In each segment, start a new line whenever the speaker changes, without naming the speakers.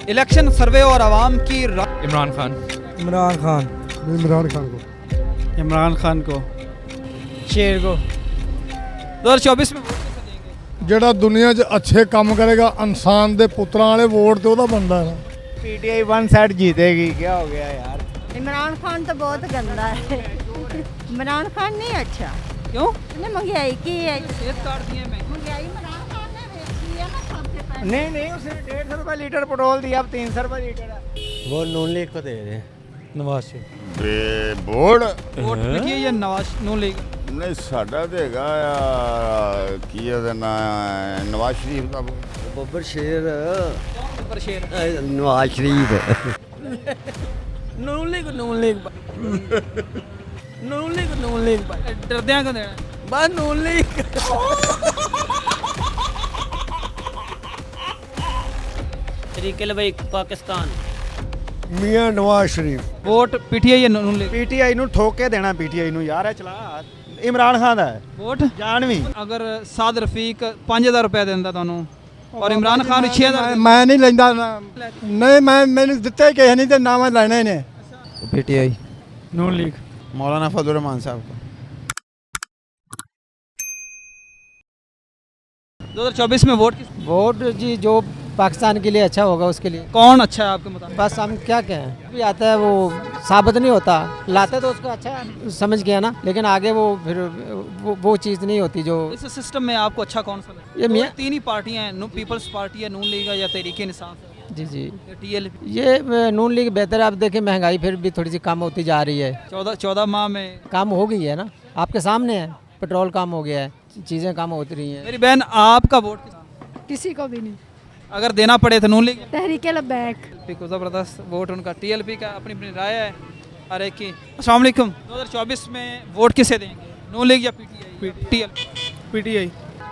Election सर्वे और आवाम की
इमरान खान।
इमरान खान। इमरान खान को।
इमरान खान को। शेर को। 2024 में वोट किसे देंगे?
ਜਿਹੜਾ ਦੁਨੀਆ 'ਚ ਅੱਛੇ ਕੰਮ ਕਰੇਗਾ ਇਨਸਾਨ ਦੇ ਪੁੱਤਰਾਂ ਵਾਲੇ ਵੋਟ ਤੇ ਉਹਦਾ ਬੰਦਾ ਹੈ।
पीटीआई वन साइड जीतेगी। क्या हो गया यार?
इमरान खान तो बहुत गंदा है। इमरान खान नहीं अच्छा।
क्यों?
उसने महंगाई की है।
सेहत कार्ड दिए मैं।
महंगाई इमरान खान ने की है ना सबसे पहले।
नहीं नहीं, उसने 150 रुपये लीटर पेट्रोल दिया, अब 300 रुपये लीटर है।
वो नून लीग को दे रहे हैं।
Nawaz Sharif.
Board
vote PTA या नवाज नून लीग?
ਨਹੀਂ ਸਾਡਾ ਤੇ ਹੈਗਾ ਆ ਕੀ ਇਹਦਾ ਨਾਂ ਨਵਾਜ਼ ਸ਼ਰੀਫ ਦਾ
बब्बर शेर
पर शेर।
नवाज शरीफ
नून लीग नून लीग नून लीग
डरदे को देना।
बस नून लीग।
तरीके भाई पाकिस्तान।
ਮੀਆਂ ਨਵਾਜ਼ ਸ਼ਰੀਫ।
वोट पीटीए या नून लीग?
पीटीआई ਨੂੰ ਠੋਕ ਕੇ ਦੇਣਾ। पीटीआई ਨੂੰ ਯਾਰ ਇਹ ਚਲਾ ਇਮਰਾਨ ਖਾਨ ਦਾ ਹੈ
वोट
ਜਾਨਵੀ।
अगर साद रफीक 5000 रुपए देंदा ਤੁਹਾਨੂੰ और इमरान खान 6000
ਮੈਂ ਨਹੀਂ ਲੈਂਦਾ ਨਹੀਂ, ਮੈਂ ਮੈਨੂੰ ਦਿੱਤੇ ਕਿਸੇ ਨਹੀਂ ਤੇ ਨਾ ਮੈਂ ਲੈਣੇ ਨੇ।
पीटीआई
नून लीग।
मौलाना फजल रहमान साहब को।
2024 में वोट
वोट जी जो पाकिस्तान के लिए अच्छा होगा उसके लिए।
कौन अच्छा है आपके मुताबिक?
बस हम क्या कहें, भी आता है वो साबित नहीं होता, लाते तो उसको अच्छा समझ गया ना, लेकिन आगे वो फिर वो चीज़ नहीं होती जो
इस सिस्टम में आपको अच्छा कौन सा लगता है?
ये मियां-
तीन ही पार्टियां हैं, पीपल्स पार्टी है, नून लीग है या तहरीक इंसाफ है
जी जी
या टीएलपी।
ये नून लीग बेहतर है। आप देखें महंगाई फिर भी थोड़ी सी कम होती जा रही है।
14 माह में
कम हो गई है ना, आपके सामने है, पेट्रोल कम हो गया है, चीज़ें कम होती रही हैं।
मेरी बहन आपका वोट
किसी को भी नहीं।
अगर देना पड़े तो नून लीग
तहरीके लबैक।
को ज़बरदस्त वोट उनका। टीएलपी का अपनी अपनी राय है हर एक की। अस्सलाम वालेकुम। 2024 में वोट किसे देंगे, नून लीग या पीटीआई?
पीटीआई।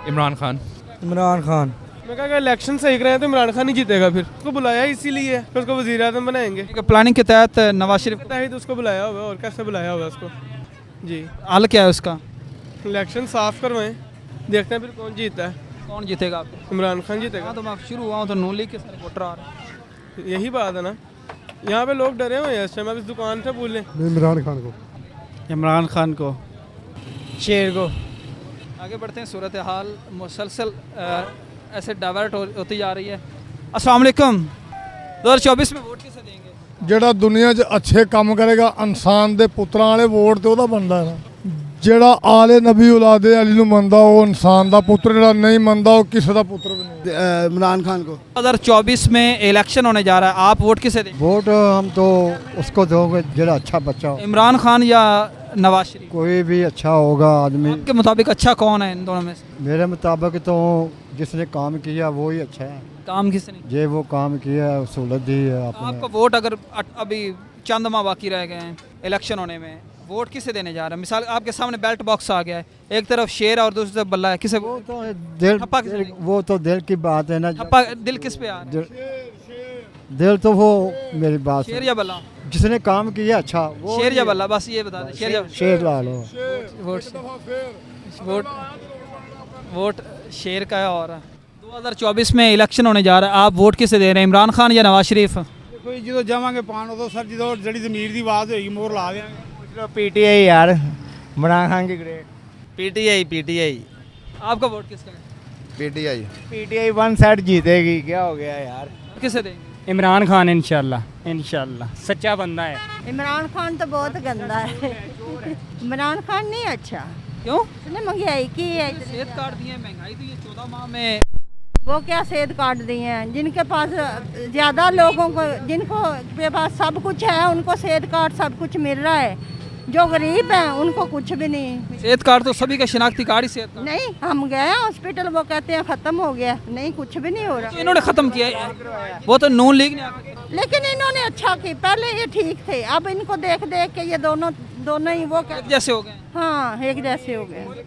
इमरान खान।
इमरान खान।
मैं कहा इलेक्शन सही कराए तो इमरान खान ही जीतेगा। फिर उसको बुलाया इसीलिए फिर उसको वजीर आज़म बनाएंगे।
प्लानिंग के तहत नवाज शरीफ
तहत उसको बुलाया होगा, और कैसे बुलाया होगा उसको जी।
हल क्या है उसका?
इलेक्शन साफ करवाएं, देखते हैं फिर कौन जीतता है।
कौन जीतेगा आपको?
इमरान खान जीतेगा।
हाँ तो मैं शुरू हुआ हूँ तो नून लीग के सारे वोटर आ रहे हैं।
यही बात है ना, यहाँ पे लोग डरे हुए हैं इस टाइम। अब इस दुकान से बोलें
इमरान खान को।
इमरान खान को। शेर को।
आगे बढ़ते हैं। सूरत हाल मुसलसल ऐसे डाइवर्ट होती जा रही है। अस्सलाम वालेकुम। 2024 में वोट किसे देंगे?
ਜਿਹੜਾ ਦੁਨੀਆ 'ਚ ਅੱਛੇ ਕੰਮ ਕਰੇਗਾ ਇਨਸਾਨ ਦੇ ਪੁੱਤਰਾਂ ਵਾਲੇ ਵੋਟ ਤੇ ਉਹਦਾ ਬੰਦਾ ਹੈ। ਜਿਹੜਾ ਆਲੇ ਨਬੀ ਔਲਾਦੇ ਅਲੀ ਨੂੰ ਮੰਨਦਾ ਉਹ ਇਨਸਾਨ ਦਾ ਪੁੱਤਰ, ਜਿਹੜਾ ਨਹੀਂ ਮੰਨਦਾ ਉਹ ਕਿਸੇ ਦਾ ਪੁੱਤਰ ਵੀ ਨਹੀਂ।
इमरान खान को।
2024 में इलेक्शन होने जा रहा है, आप वोट किसे देंगे?
वोट हम तो उसको दोगे ਜਿਹੜਾ अच्छा बच्चा हो,
इमरान खान या नवाज शरीफ?
कोई भी अच्छा होगा आदमी।
आपके मुताबिक अच्छा कौन है इन दोनों में से?
मेरे मुताबिक तो जिसने काम किया वो ही अच्छा है।
काम किसने?
जे वो काम किया है सहूलत दी है
आपका
आपने।
वोट अगर अभी चंद माह बाकी रह गए हैं इलेक्शन होने में, वोट किसे देने जा रहे हैं? मिसाल आपके सामने बैलेट बॉक्स आ गया है, एक तरफ शेर और दूसरी तरफ बल्ला है, किसे
वो तो दिल
ठप्पा किसे देंगे?
वो तो दिल की बात है ना।
ठप्पा दिल किस पे आ रहा है?
दिल तो वो मेरी बात
शेर या बल्ला?
जिसने काम किया अच्छा वो
शेर या बल्ला, बस ये बता दें। शेर या
शेर ला लो।
वोट वोट शेर का है। और 2024 में इलेक्शन होने जा रहा है, आप वोट किसे दे रहे हैं, इमरान खान या नवाज शरीफ?
ਕੋਈ ਜਦੋਂ ਜਾਵਾਂਗੇ ਪਾਣ ਉਦੋਂ ਸਰ ਜਦੋਂ ਜਿਹੜੀ ਜ਼ਮੀਰ ਦੀ ਆਵਾਜ਼ ਹੋਏਗੀ ਮੋਹਰ ਲਾ ਦੇਵਾਂਗੇ। पीटीआई यार, इमरान खान की ग्रेट।
पीटीआई।
आपका वोट किसका है?
पीटीआई वन साइड जीतेगी। क्या हो गया यार?
किसे देंगे?
इमरान खान इंशाल्लाह सच्चा बंदा है।
इमरान खान तो बहुत गंदा है। इमरान खान नहीं अच्छा।
क्यों?
उसने महंगाई की है।
सेहत कार्ड दिए, महंगाई दी है 14 माह में।
वो क्या सेहत कार्ड दिए हैं? जिनके पास ज़्यादा लोगों को, जिनको के पास सब कुछ है उनको सेहत कार्ड सब कुछ मिल रहा है। जो गरीब हैं उनको कुछ भी नहीं।
सेहत कार्ड तो सभी का शिनाख्ती कार्ड ही सेहत कार्ड।
नहीं, हम गए हॉस्पिटल, वो कहते हैं ख़त्म हो गया। नहीं, कुछ भी नहीं हो रहा।
तो इन्होंने खत्म किया है, वो तो नून लीग ने आके किया।
लेकिन इन्होंने अच्छा की, पहले ये ठीक थे, अब इनको देख देख के ये दोनों ही वो
एक जैसे हो गए।
हाँ एक जैसे हो गए।
कुछ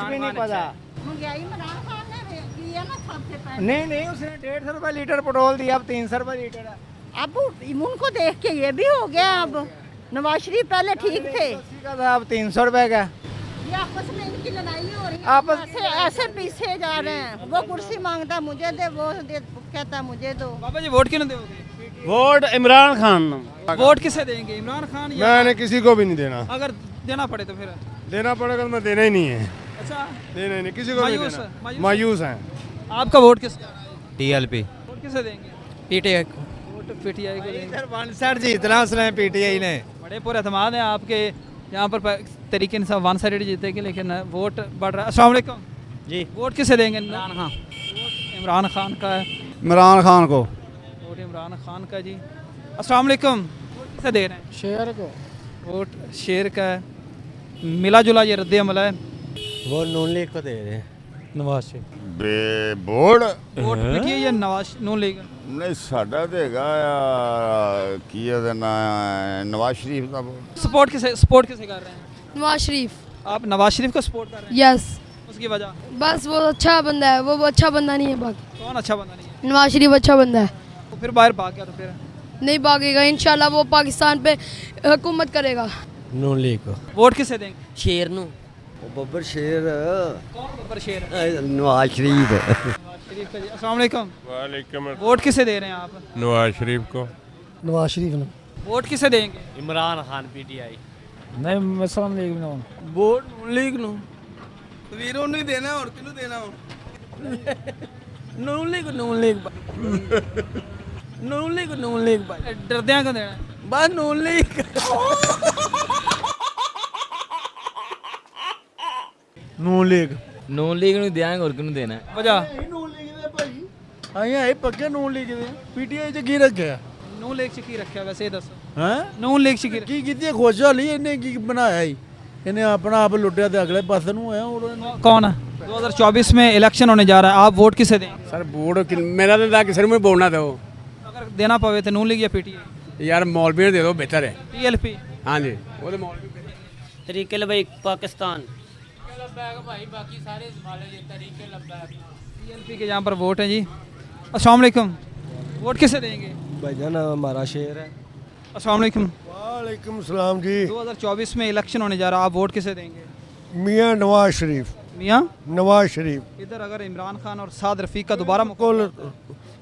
भी नहीं पता।
महंगाई इमरान खान ने की है ना सबसे पहले।
नहीं नहीं, उसने 150 रुपये लीटर पेट्रोल दिया, अब 300 रुपये लीटर है।
अब उनको देख के ये भी हो गया। अब नवाज शरीफ पहले ठीक थे।
80 का था, अब 300 रुपये का।
ये आपस में इनकी लड़ाई हो रही है, ऐसे पीछे जा रहे हैं। वो कुर्सी मांगता मुझे दे, वो कहता मुझे दो।
बाबा जी वोट किन्हें दोगे?
वोट इमरान खान।
वोट किसे देंगे, इमरान खान या
मैंने किसी को भी नहीं देना।
अगर देना पड़े तो फिर?
देना पड़ेगा तो मैं देना ही नहीं है।
अच्छा,
देना ही नहीं, किसी को नहीं
मायूस
देना।
मायूस।
मायूस हैं।
आपका वोट किसका है?
TLP
वोट किसे देंगे?
पीटीआई
वोट पीटीआई को देंगे।
वन साइड जीतना उसने पीटीआई ने।
बड़े पूरे एतमाद हैं आपके यहाँ पर तरीके इंसाफ वन साइड जीतेगी, लेकिन वोट बढ़ रहा है। अस्सलाम वालेकुम
जी।
वोट किसे देंगे? इमरान खान। इमरान खान का है
इमरान खान को।
वोट इमरान खान का जी। अस्सलाम वालेकुम वोट किसे दे रहे हैं?
शेयर को
वोट शेर का है। मिला जुला ये रद्द अमल है।
वो नून लीग को दे रहे हैं, Nawaz Sharif.
Board
vote PTI या नवाज नून लीग?
ਨਹੀਂ ਸਾਡਾ ਤੇ ਹੈਗਾ ਆ ਕੀ ਇਹਦਾ ਨਾਂ ਨਵਾਜ਼ ਸ਼ਰੀਫ ਦਾ board।
सपोर्ट किसे कर रहे हैं?
नवाज शरीफ।
आप नवाज शरीफ को सपोर्ट कर रहे हैं?
यस।
उसकी वजह?
बस वो अच्छा बंदा है, वो अच्छा बंदा नहीं है। बाकी
कौन अच्छा बंदा नहीं है?
नवाज शरीफ अच्छा बंदा है।
तो फिर बाहर भाग गया तो फिर?
नहीं भागेगा, इंशाल्लाह वो पाकिस्तान पे हुकूमत करेगा।
नून लीग को।
वोट किसे देंगे?
शेर नू।
बब्बर शेर
कौन बब्बर शेर है?
नवाज शरीफ।
नवाज शरीफ का जी। अस्सलाम वालेकुम
वालेकुम
वोट किसे दे रहे हैं आप?
नवाज शरीफ को।
नवाज शरीफ ने।
वोट किसे देंगे?
इमरान खान पीटीआई।
नहीं मुस्लिम लीग ने।
वोट नून लीग ਨੂੰ ਵੀਰ ਉਹਨੂੰ ਹੀ ਦੇਣਾ, ਹੋਰ ਕਿਹਨੂੰ ਦੇਣਾ ਹੁਣ? ਨੂਨ ਲੀਗ ਨੂਨ ਲੀਗ ਭਾਈ।
डरदियां का देना है?
ਬਸ ਨੂਨ ਲੀਗ।
ਨੂਨ ਲੀਗ।
नून लीग ਨੂੰ ਦੇਾਂਗੇ, ਹੋਰ ਕਿਹਨੂੰ ਦੇਣਾ?
वजह?
ਨੂਨ ਲੀਗ ਦੇ ਭਾਈ ਆਇਆ ਇਹ ਪੱਕੇ ਨੂਨ ਲੀਗ ਦੇ। ਪੀਟੀਆਈ ਚ ਕੀ ਰੱਖਿਆ
नून लीग च की रखा वैसे ये दसो।
ਹੈ?
नून लीग च की
ਕੀ ਕੀਤੀ ਖੁਸ਼ਹਾਲੀ ਇਹਨੇ ਕੀ ਬਣਾਇਆ ਹੀ? ਇਹਨੇ ਆਪਣਾ ਆਪ ਲੁੱਟਿਆ ਤੇ ਅਗਲੇ ਪਾਸੇ ਨੂੰ ਆਇਆ ਹੋਰ।
कौन है? 2024 में इलेक्शन होने जा रहा है, आप वोट किसे देंगे?
ਸਰ ਵੋਟ ਮੇਰਾ ਤਾਂ ਕਿਸੇ ਨੂੰ ਬੋਲਣਾ ਦਿਓ
अगर देना पवे तो नून लीग या पीटीआई?
ਯਾਰ ਮੌਲਵੀ ਨੂੰ ਦੇ ਦਿਓ ਬਿਹਤਰ ਹੈ।
टीएलपी?
ਹਾਂਜੀ ਉਹਦੇ ਮੌਲਵੀ।
तरीके भाई पाकिस्तान।
टीएलपी के यहाँ पर वोट है जी। अस्सलाम वालेकुम वोट किसे देंगे?
भाईजान हमारा शेर है।
अस्सलाम वालेकुम
वालेकुम सलाम जी।
2024 में इलेक्शन होने जा रहा है, आप वोट किसे देंगे?
मियाँ नवाज शरीफ।
मियाँ
नवाज शरीफ।
इधर अगर इमरान खान और साद रफीक का दोबारा मुकाबला,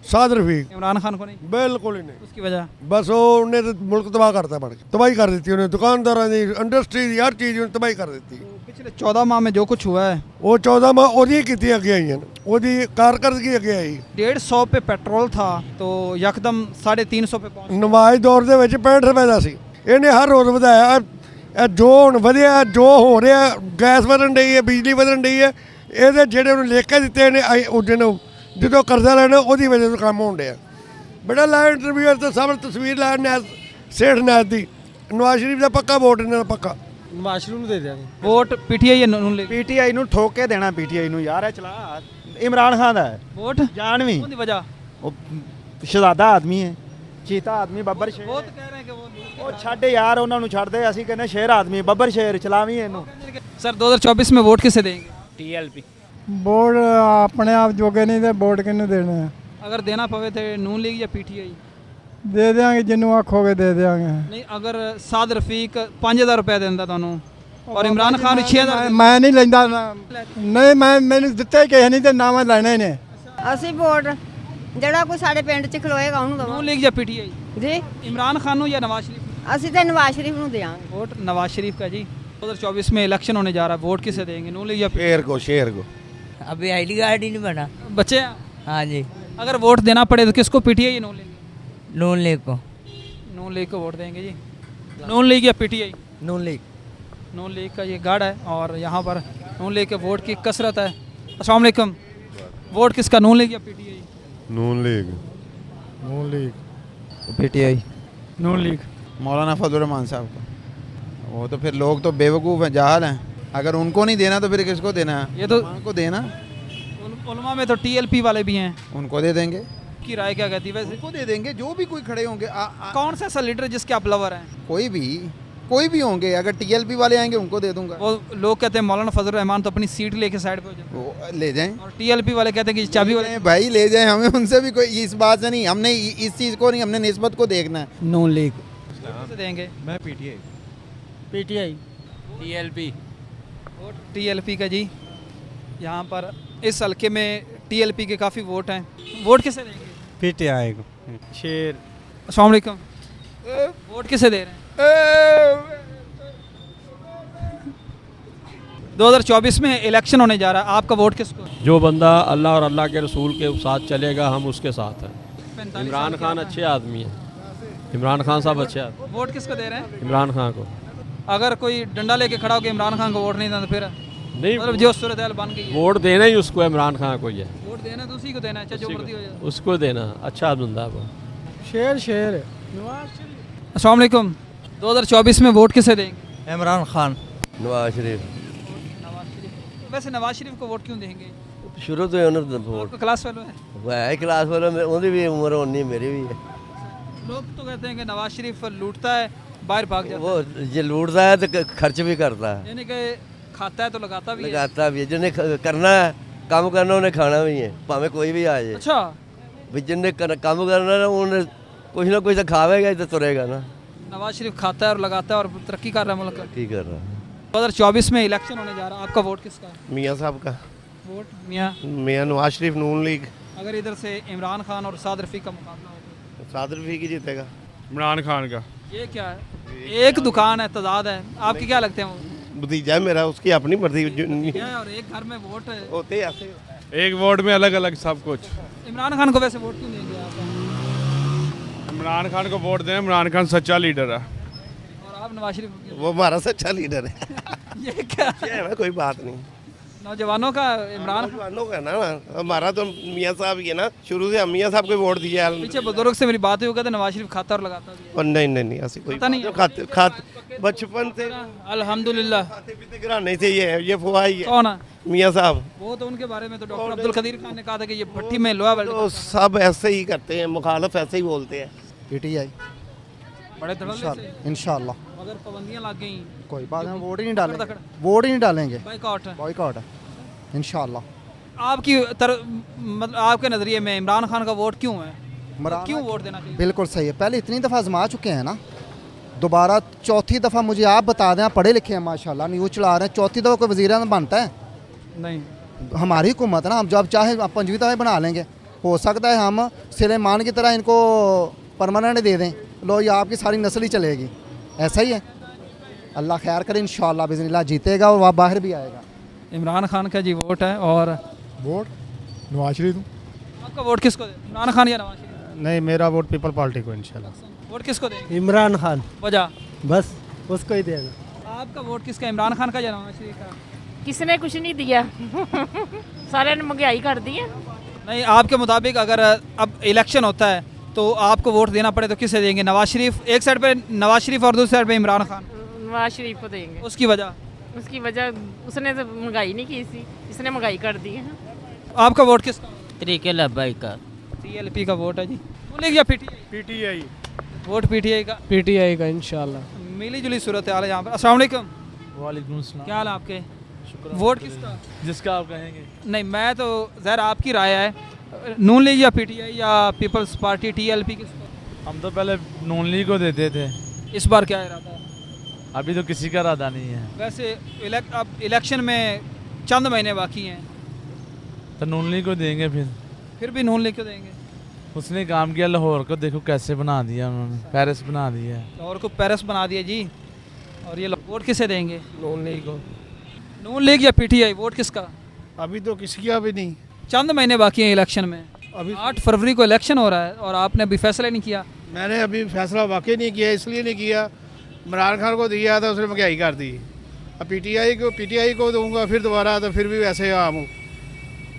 साद रफीक
इमरान खान को नहीं?
बिल्कुल ही नहीं।
उसकी वजह?
बस ਉਹਨੇ ਤਾਂ ਮੁਲਕ ਤਬਾਹ ਕਰਤਾ ਬਣ ਕੇ। ਤਬਾਹੀ ਕਰ ਦਿੱਤੀ ਉਹਨੇ, ਦੁਕਾਨਦਾਰਾਂ ਦੀ, ਇੰਡਸਟਰੀ ਦੀ, ਹਰ ਚੀਜ਼ ਉਹਨੇ ਤਬਾਹੀ ਕਰ ਦਿੱਤੀ।
पिछले 14 माह में जो कुछ हुआ है,
ਉਹ 14 ਮਾਹ ਉਹਦੀਆਂ ਕੀਤੀਆਂ ਅੱਗੇ ਆਈਆਂ ਨੇ, ਉਹਦੀ ਕਾਰਕਰਦਗੀ ਅੱਗੇ ਆਈ।
150 पे पेट्रोल था तो यकदम 350 पे पहुंच।
ਨਵਾਜ਼ ਦੌਰ ਦੇ ਵਿੱਚ 65 ਰੁਪਏ ਦਾ ਸੀ, ਇਹਨੇ ਹਰ ਰੋਜ਼ ਵਧਾਇਆ। ਇਹ ਜੋ ਹੁਣ ਵਧਿਆ, ਜੋ ਹੋ ਰਿਹਾ, ਗੈਸ ਵਧਣ ਡਈ ਹੈ, ਬਿਜਲੀ ਵਧਣ ਡਈ ਹੈ, ਇਹਦੇ ਜਿਹੜੇ ਉਹਨੂੰ ਲੇਖੇ ਦਿੱਤੇ ਨੇ ਉਹਦੇ ਨੂੰ ਜਦੋਂ ਕਰਜ਼ਾ ਲੈਣਾ ਉਹਦੀ ਵਜ੍ਹਾ ਤੋਂ ਕੰਮ ਹੋਣ ਡਿਆ। ਬੜਾ ਲਾਇਆ ਇੰਟਰਵਿਊ ਤੇ ਸਭ ਤਸਵੀਰ ਲਾਇਆ ਨੈਸ ਸੇਠ ਨੈਸ ਦੀ। ਨਵਾਜ਼ ਸ਼ਰੀਫ ਦਾ ਪੱਕਾ ਵੋਟ ਇਹਨਾਂ ਦਾ ਪੱਕਾ।
नवाज शरीफ ਨੂੰ ਦੇ ਦਿਆਂਗੇ।
वोट पीटीआई या नून लीग?
ਪੀਟੀਆਈ ਨੂੰ ਠੋਕ ਕੇ ਦੇਣਾ। ਪੀਟੀਆਈ ਨੂੰ ਯਾਰ ਇਹ ਚਲਾ ਇਮਰਾਨ ਖਾਨ ਦਾ ਹੈ।
वोट
ਜਾਨ ਵੀ
कौन सी वजह?
ਉਹ ਸ਼ਹਜ਼ਾਦਾ ਆਦਮੀ ਹੈ, ਚੀਤਾ ਆਦਮੀ, ਬੱਬਰ ਸ਼ੇਰ।
वो तो कह रहे हैं कि वो
ਉਹ ਛੱਡ ਯਾਰ, ਉਹਨਾਂ ਨੂੰ ਛੱਡ ਦੇ। ਅਸੀਂ ਕਹਿੰਦੇ ਸ਼ੇਰ ਆਦਮੀ, ਬੱਬਰ ਸ਼ੇਰ ਚਲਾਵੀਂ ਇਹਨੂੰ।
सर 2024 में वोट किसे देंगे?
TLP।
ਵੋਟ ਆਪਣੇ ਆਪ ਜੋਗੇ ਨਹੀਂ ਤੇ ਵੋਟ ਕਿਹਨੂੰ ਦੇਣੇ ਆ?
अगर देना पवे तो नून लीग या पीटीआई?
ਦੇ ਦਿਆਂਗੇ, ਜਿਹਨੂੰ ਆਖੋਗੇ ਦੇ ਦਿਆਂਗੇ।
नहीं अगर साद रफीक 5000 रुपया देंदा ਤੁਹਾਨੂੰ और इमरान खान 6000?
ਮੈਂ ਨਹੀਂ ਲੈਂਦਾ ਨਹੀਂ, ਮੈਨੂੰ ਦਿੱਤਾ ਹੀ ਕਿਸੇ ਨਹੀਂ ਤੇ ਨਾ ਮੈਂ ਲੈਣੇ ਨੇ।
ਅਸੀਂ ਵੋਟ ਜਿਹੜਾ ਕੋਈ ਸਾਡੇ ਪਿੰਡ 'ਚ ਖਲੋਏਗਾ ਉਹਨੂੰ
नून
ਦਵਾਂਗੇ
लीग या पीटीआई?
ਜੀ।
इमरान खान या नवाज शरीफ?
ਅਸੀਂ ਤਾਂ नवाज शरीफ ਨੂੰ ਦੇਵਾਂਗੇ।
वोट नवाज शरीफ का जी। 2024 में इलेक्शन होने जा रहा है, वोट किसे देंगे? नून लीग या
ਸ਼ੇਰ ਕੋ ਸ਼ੇਰ ਕੋ।
अभी ID कार्ड ही नहीं बना।
बच्चे?
हाँ जी।
अगर वोट देना पड़े तो किसको? पीटीआई या नून लीग?
नून लीग को।
नून लीग को वोट देंगे जी। नून लीग या पीटीआई?
नून लीग।
नून लीग का ये गढ़ है और यहाँ पर नून लीग के वोट की कसरत है। अस्सलाम वालेकुम वोट किसका? नून लीग या पीटीआई?
नून लीग।
नून लीग।
पीटीआई।
नून लीग।
मौलाना फजल रहमान साहब को। वो तो फिर लोग तो बेवकूफ़ हैं, जाहल हैं। अगर उनको नहीं देना तो फिर किसको देना है?
ये तो
उनको देना,
उलमा में तो टीएलपी वाले भी हैं,
उनको दे देंगे।
की राय क्या कहती है वैसे?
उनको दे देंगे जो भी कोई खड़े होंगे।
कौन सा ऐसा लीडर जिसके आप लवर हैं?
कोई भी होंगे। अगर टीएलपी वाले आएंगे उनको दे दूंगा।
वो लोग कहते हैं मौलाना फजल रहमान तो अपनी सीट लेके साइड पे हो जाए,
वो ले जाएं।
और टीएलपी वाले कहते हैं कि चाबी वाले।
भाई ले जाएं, हमें उनसे भी कोई इस बात से नहीं। हमने इस चीज़ को नहीं, हमने निस्बत को देखना है।
नून लीग।
किसे देंगे?
पीटीआई।
TLP।
वोट टीएलपी का जी। यहाँ पर इस हल्के में टीएलपी के काफ़ी वोट हैं। वोट किसे देंगे?
पीटीआई को। शेर।
अस्सलाम वालेकुम। वोट किसे दे रहे हैं? 2024 में इलेक्शन होने जा रहा है, आपका वोट किसको है?
जो बंदा अल्लाह और अल्लाह के रसूल के साथ चलेगा हम उसके साथ हैं।
45
इमरान
साल
खान
के
अच्छे आदमी हैं। इमरान खान साहब अच्छे आदमी।
वोट किसको दे रहे हैं?
इमरान खान को
अगर कोई डंडा लेके खड़ा होकर इमरान खान को वोट नहीं देता तो फिर
नहीं,
मतलब जो सूरत हाल बन गई है,
वोट देना ही उसको है, इमरान खान को ही है।
वोट देना है तो उसी को देना है, चाहे जो मर्जी हो जाए।
उसको देना, अच्छा बंदा है वो।
शेर शेर।
अस्सलाम वालेकुम। 2024 में वोट किसे देंगे?
इमरान खान।
नवाज शरीफ।
नवाज शरीफ। वैसे नवाज शरीफ को वोट क्यों देंगे?
शुरू तो उन्होंने
आपका क्लास फेलो है।
है क्लास वालों में उनकी भी उम्र उन्नी मेरी भी है।
लोग तो कहते हैं कि नवाज शरीफ लूटता है, बाहर भाग जाता
वो ये लूटता है तो खर्च भी करता है,
है, यानी कि खाता है तो लगाता भी है।
लगाता भी है। जिन्हें करना है काम करना उन्हें खाना भी है, भाਵੇਂ कोई भी आ जाए।
अच्छा,
भी जिन्हें काम करना ना उन्हें कुछ ना कुछ तो खावेगा ही तो तुरेगा ना।
नवाज शरीफ खाता है और लगाता है और तरक्की कर रहा है मुल्क।
ठीक कर रहा है।
2024 में इलेक्शन होने जा रहा है, आपका वोट किसका है?
मियाँ साहब का।
वोट मियाँ।
मियाँ नवाज शरीफ नून लीग।
अगर इधर से इमरान खान और साद रफ़ी का मुकाबला हो
साद रफ़ी की जीतेगा।
इमरान खान का।
तो ये क्या है? एक दुकान है, तजाद है, आपके क्या लगते हैं वो?
भतीजा है मेरा, उसकी अपनी मर्जी
क्या है, और एक घर में वोट है।
होते ऐसे।
एक वोट में अलग अलग सब कुछ।
इमरान खान को वैसे वोट क्यों देंगे आप?
इमरान खान को वोट दें, इमरान खान सच्चा लीडर है।
और आप नवाज शरीफ को क्यों?
वो हमारा सच्चा लीडर है।
ये क्या
है कोई बात नहीं।
नौजवानों का इमरान
नौजवानों का ना हमारा तो मियाँ साहब ही है ना, शुरू से हम मियाँ साहब को वोट दिया है।
पीछे बुजुर्ग से मेरी बात हुई, कहते नवाज शरीफ खाता और लगाता भी है।
और नहीं नहीं नहीं ऐसी कोई
पता नहीं है।
खाते बचपन से
अल्हम्दुलिल्लाह।
खाते पीते घराने से ये फुआ ही है
कौन है?
मियाँ साहब।
वो तो उनके बारे में तो डॉक्टर अब्दुल कदीर खान ने कहा था कि ये भट्टी में लोहा वेल्ड।
तो सब ऐसे ही करते हैं, मुखालफ ऐसे ही बोलते हैं।
पीटीआई।
बड़े धड़ल्ले से।
इंशाल्लाह।
मगर पाबंदियां लग गई,
कोई बात नहीं, वोट ही नहीं डालेंगे। वोट ही नहीं डालेंगे।
बाइकआउट है।
बॉयकॉट है इंशाल्लाह।
आपकी मतलब आपके नज़रिए में इमरान खान का वोट क्यों है? क्यों वोट देना चाहिए?
बिल्कुल सही है, पहले इतनी दफ़ा आजमा चुके हैं ना, दोबारा चौथी दफ़ा मुझे आप बता दें, आप पढ़े लिखे हैं माशाल्लाह, न्यूज़ चला रहे हैं, चौथी दफ़ा कोई वज़ीर आज़म बनता है?
नहीं,
हमारी हुकूमत है ना, हम जब चाहे आप 5वीं दफ़ा बना लेंगे। हो सकता है हम सुलेमान की तरह इनको परमानेंट दे दें, लो ये आपकी सारी नस्ल ही चलेगी, ऐसा ही है। अल्लाह खैर करे, इंशाल्लाह बिज़निल्लाह जीतेगा और वह बाहर भी आएगा।
इमरान खान का जी वोट है। और
वोट नवाज शरीफ।
आपका वोट किसको दे? इमरान खान या नवाज शरीफ?
नहीं, मेरा वोट पीपल पार्टी को इंशाल्लाह।
वोट किसको देंगे?
इमरान खान।
वजह?
बस उसको ही देगा।
आपका वोट किसका? इमरान खान का या नवाज शरीफ का?
किसने कुछ नहीं दिया। सारे ने महंगाई कर दी है।
नहीं, आपके मुताबिक अगर अब इलेक्शन होता है तो आपको वोट देना पड़े तो किसे देंगे? नवाज शरीफ एक साइड पे, नवाज शरीफ और दूसरी साइड पे इमरान खान।
नवाज शरीफ को देंगे।
उसकी वजह?
उसकी वजह उसने तो महंगाई नहीं की थी, इसने महंगाई कर दी है।
आपका वोट किसका?
तरीके लब्बाई का।
टीएलपी का वोट है जी। बोलेगी या पीटीआई?
पीटीआई।
वोट पीटीआई का।
पीटीआई का इंशाल्लाह।
मिली जुली सूरत हाल है यहाँ पर। अस्सलाम वालेकुम।
वालेकुम सलाम।
क्या हाल है आपके? वोट किसका?
जिसका आप कहेंगे।
नहीं, मैं तो ज़हर आपकी राय है, नून लीग या पीटीआई या पीपल्स पार्टी टीएलपी किसका?
हम तो पहले नून लीग को देते थे,
इस बार क्या इरादा है?
अभी तो किसी का इरादा नहीं है।
वैसे अब इलेक्शन में चंद महीने बाकी हैं,
तो नून लीग को देंगे
फिर भी नून लीग को देंगे।
उसने काम किया, लाहौर को देखो कैसे बना दिया उन्होंने, पेरिस बना दिया।
लाहौर को पेरिस बना दिया जी। और ये वोट किसे देंगे?
नून लीग को।
नून लीग या पीटीआई? वोट किसका?
अभी तो किसी का भी नहीं।
चंद महीने बाकी हैं इलेक्शन में।
अभी
8 फरवरी को इलेक्शन हो रहा है और आपने अभी फैसला नहीं किया।
मैंने अभी फैसला वाकई नहीं किया, इसलिए नहीं किया, इमरान खान को दिया था, उसने महंगाई कर दी। अब पीटीआई को दूंगा फिर दोबारा, तो फिर भी वैसे आम हूँ।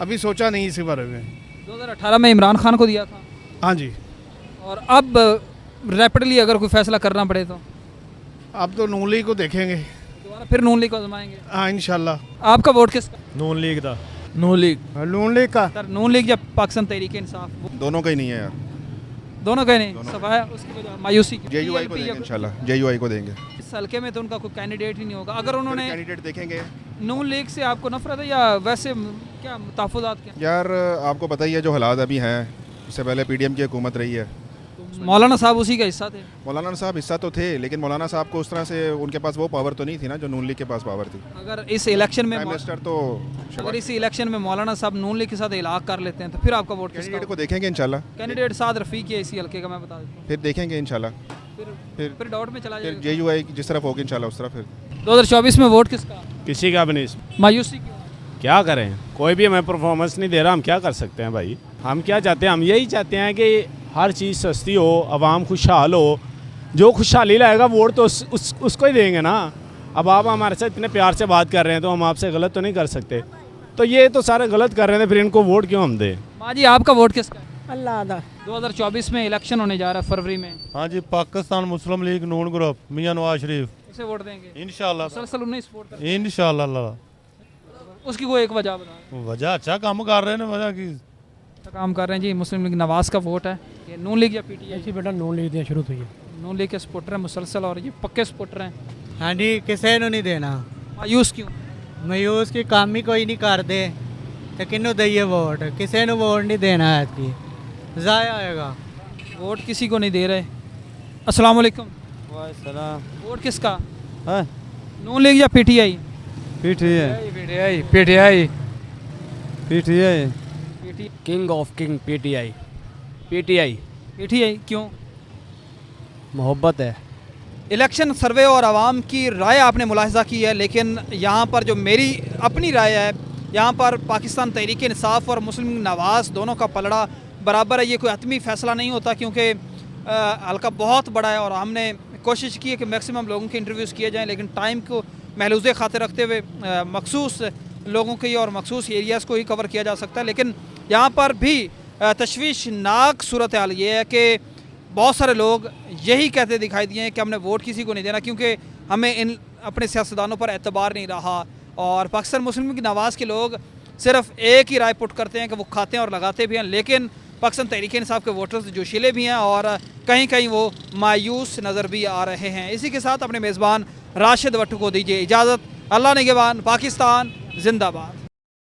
अभी सोचा नहीं इसी बारे में।
2018 में इमरान खान को दिया था।
हाँ जी।
और अब रैपिडली अगर कोई फैसला करना पड़े तो
अब तो नून लीग को देखेंगे,
दोबारा फिर नून लीग को आजमाएंगे।
हाँ इंशाल्लाह।
आपका वोट किसका?
नून लीग का।
नून लीग।
नून लीग का।
सर, नून लीग या पाकिस्तान तहरीक इंसाफ?
दोनों का ही नहीं है यार।
दोनों का ही नहीं, सफाया उसकी वजह मायूसी की।
जेयूआई को देंगे इंशाल्लाह, जेयूआई को देंगे।
इस हल्के में तो उनका कोई कैंडिडेट ही नहीं होगा। अगर उन्होंने
कैंडिडेट देखेंगे।
नून लीग से आपको नफरत है या वैसे क्या तहफ़्फ़ुज़ात क्या?
यार आपको पता ही है जो हालात अभी हैं, इससे पहले पीडीएम की हुकूमत रही है,
मौलाना साहब उसी का हिस्सा थे।
मौलाना साहब हिस्सा तो थे, लेकिन मौलाना साहब को उस तरह से उनके पास वो पावर तो नहीं थी ना जो नून लीग के पास पावर थी।
अगर इस इलेक्शन में
प्राइम मिनिस्टर तो
अगर इस इलेक्शन में मौलाना साहब नून लीग के साथ इलाक कर लेते हैं तो फिर आपका वोट किसका?
कैंडिडेट को देखेंगे इंशाल्लाह।
कैंडिडेट साद रफीक है इसी हल्के का, मैं बता देता हूँ।
फिर देखेंगे इंशाल्लाह।
फिर डाउट में चला
फिर
जाएगा।
जेयूआई जिस तरफ होगी इंशाल्लाह उस तरफ। फिर
2024 में वोट किसका?
किसी का भी नहीं।
मायूसी क्यों?
क्या करें, कोई भी हमें परफॉर्मेंस नहीं दे रहा, हम क्या कर सकते हैं भाई। हम क्या चाहते हैं, हम यही चाहते हैं कि हर चीज़ सस्ती हो, आवाम खुशहाल हो। जो खुशहाली लाएगा वोट तो उसको ही देंगे ना। अब आप हमारे साथ इतने प्यार से बात कर रहे हैं तो हम आपसे गलत तो नहीं कर सकते। तो ये तो सारे गलत कर रहे थे, फिर इनको वोट क्यों हम दें?
माँ जी आपका वोट किसका?
अल्लाह दा।
2024 में इलेक्शन होने जा रहा है फरवरी में,
हाँ जी, पाकिस्तान मुस्लिम लीग नून ग्रुप मियां नवाज शरीफ
उसे वोट देंगे
इंशाल्लाह।
मुसलसल उन्हें सपोर्ट कर।
इंशाल्लाह।
उसकी कोई एक वजह बता।
वजह अच्छा काम कर रहे हैं, वजह की
अच्छा काम कर रहे हैं जी। मुस्लिम लीग नवाज का वोट है, ये नून लीग या पीटीआई?
ऐसी बेटा नून लीग दिया शुरू हुई है।
नून लीग के सपोर्टर हैं मुसलसल, और ये पक्के सपोर्टर हैं।
हाँ जी, किसी ने नहीं देना।
मायूस क्यों?
मायूस की काम ही कोई नहीं कर दे तो किन्नू दइए वोट? किसी ने वोट नहीं देना है, की ज़ाया आएगा।
वोट किसी को नहीं दे रहे। अस्सलाम वालेकुम।
वालेकुम।
वोट किसका?
हाँ
नून लीग या PTI?
PTI.
King of king PTI. PTI
PTI क्यों?
मोहब्बत है।
इलेक्शन सर्वे और आवाम की राय आपने मुलाहिजा की है, लेकिन यहाँ पर जो मेरी अपनी राय है, यहाँ पर पाकिस्तान तहरीक इंसाफ और मुस्लिम लीग नवाज दोनों का पलड़ा बराबर है। ये कोई हतमी फ़ैसला नहीं होता क्योंकि हल्का बहुत बड़ा है और हमने कोशिश की है कि मैक्सिमम लोगों के इंटरव्यूज़ किए जाएँ, लेकिन टाइम को महलूज़ खातिर रखते हुए मखसूस लोगों के और मखसूस एरियाज़ को ही कवर किया जा सकता है। लेकिन यहाँ पर भी तशवीशनाक सूरत हाल ये है कि बहुत सारे लोग यही कहते दिखाई दिए हैं कि हमने वोट किसी को नहीं देना क्योंकि हमें इन अपने सियासतदानों पर एतबार नहीं रहा। और पाकिस्तान मुस्लिम लीग नवाज़ के लोग सिर्फ एक ही राय पुट करते हैं कि वो खाते हैं और लगाते भी हैं, लेकिन पाकिस्तान तहरीक इंसाफ के वोटर्स जोशीले भी हैं और कहीं कहीं वो मायूस नज़र भी आ रहे हैं। इसी के साथ अपने मेज़बान राशिद भट्टू को दीजिए इजाज़त। अल्लाह निगहबान। पाकिस्तान जिंदाबाद।